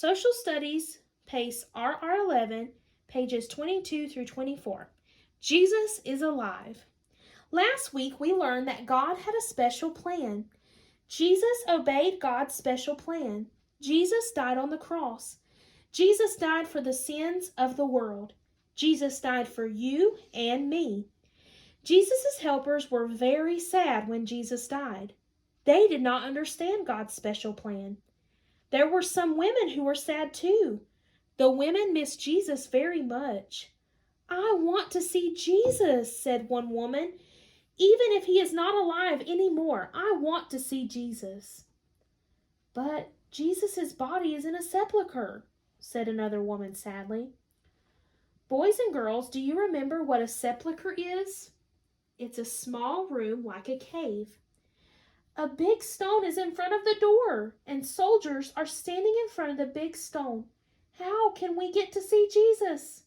Social Studies, PACE RR11, pages 22 through 24. Jesus is alive. Last week we learned that God had a special plan. Jesus obeyed God's special plan. Jesus died on the cross. Jesus died for the sins of the world. Jesus died for you and me. Jesus' helpers were very sad when Jesus died. They did not understand God's special plan. There were some women who were sad too. The women missed Jesus very much. "I want to see Jesus," said one woman. "Even if he is not alive anymore, I want to see Jesus." "But Jesus' body is in a sepulcher," said another woman sadly. Boys and girls, do you remember what a sepulcher is? It's a small room like a cave. A big stone is in front of the door, and soldiers are standing in front of the big stone. How can we get to see Jesus?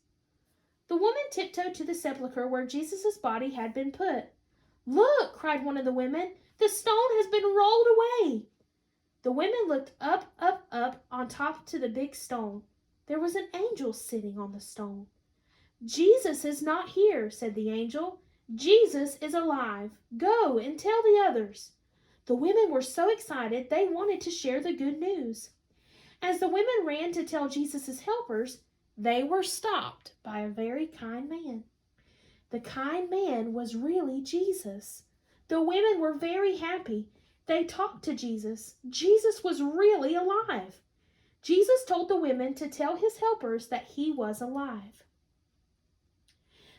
The woman tiptoed to the sepulcher where Jesus' body had been put. "Look," cried one of the women, "the stone has been rolled away." The women looked up on top to the big stone. There was an angel sitting on the stone. "Jesus is not here," said the angel. "Jesus is alive. Go and tell the others." The women were so excited they wanted to share the good news. As the women ran to tell Jesus' helpers, they were stopped by a very kind man. The kind man was really Jesus. The women were very happy. They talked to Jesus. Jesus was really alive. Jesus told the women to tell his helpers that he was alive.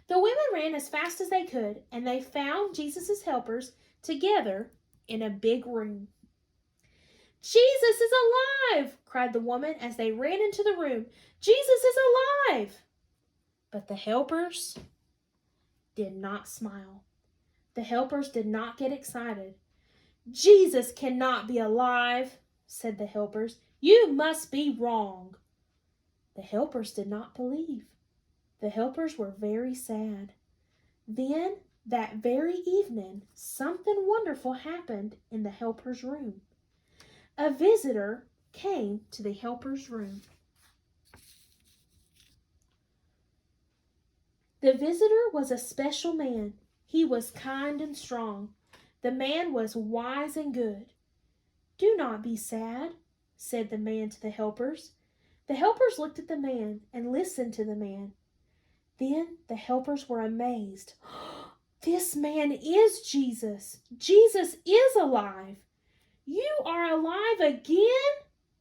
The women ran as fast as they could, and they found Jesus' helpers together in a big room. "Jesus is alive!" cried the woman as they ran into the room. "Jesus is alive!" But the helpers did not smile. The helpers did not get excited. "Jesus cannot be alive," said the helpers. "You must be wrong." The helpers did not believe. The helpers were very sad. Then, that very evening, something wonderful happened in the helpers' room. A visitor came to the helpers' room. The visitor was a special man. He was kind and strong. The man was wise and good. "Do not be sad," said the man to the helpers. The helpers looked at the man and listened to the man. Then the helpers were amazed. "This man is Jesus. Jesus is alive." "You are alive again?"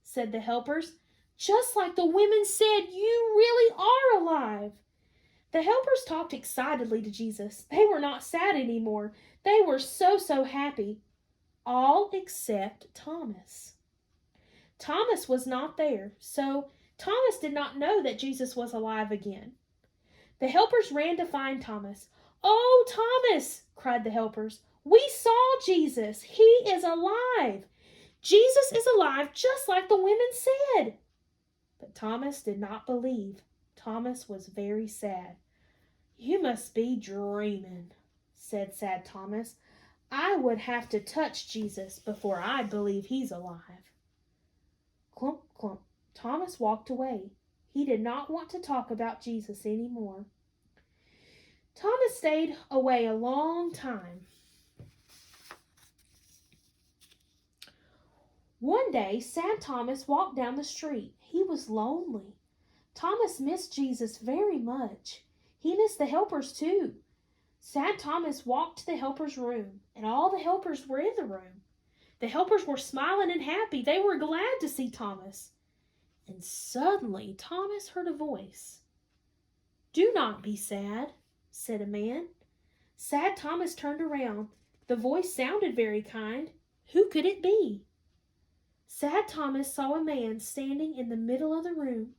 said the helpers. "Just like the women said, you really are alive." The helpers talked excitedly to Jesus. They were not sad anymore. They were so happy. All except Thomas. Thomas was not there, so Thomas did not know that Jesus was alive again. The helpers ran to find Thomas. "Oh, Thomas," cried the helpers, "we saw Jesus. He is alive. Jesus is alive just like the women said." But Thomas did not believe. Thomas was very sad. "You must be dreaming," said sad Thomas. "I would have to touch Jesus before I'd believe he's alive." Clump, clump. Thomas walked away. He did not want to talk about Jesus anymore. Thomas stayed away a long time. One day, sad Thomas walked down the street. He was lonely. Thomas missed Jesus very much. He missed the helpers too. Sad Thomas walked to the helpers' room, and all the helpers were in the room. The helpers were smiling and happy. They were glad to see Thomas. And suddenly Thomas heard a voice. "Do not be sad," said a man. Sad Thomas turned around. The voice sounded very kind. Who could it be? Sad Thomas saw a man standing in the middle of the room.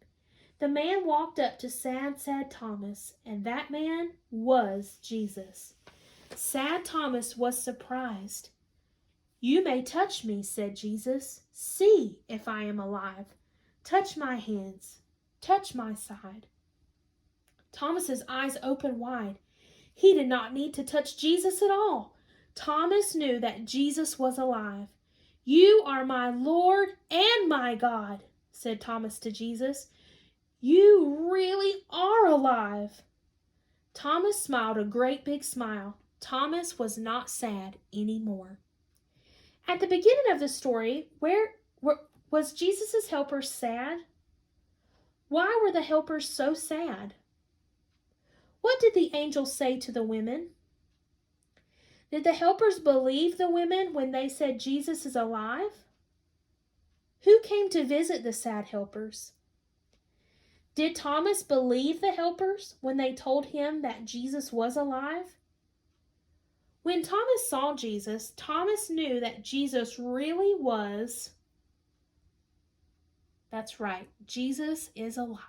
The man walked up to sad Thomas, and that man was Jesus. Sad Thomas was surprised. "You may touch me," said Jesus. "See if I am alive. Touch my hands. Touch my side." Thomas's eyes opened wide. He did not need to touch Jesus at all. Thomas knew that Jesus was alive. "You are my Lord and my God," said Thomas to Jesus. "You really are alive." Thomas smiled a great big smile. Thomas was not sad anymore. At the beginning of the story, was Jesus' helpers sad? Why were the helpers so sad? What did the angel say to the women? Did the helpers believe the women when they said Jesus is alive? Who came to visit the sad helpers? Did Thomas believe the helpers when they told him that Jesus was alive? When Thomas saw Jesus, Thomas knew that Jesus really was. That's right, Jesus is alive.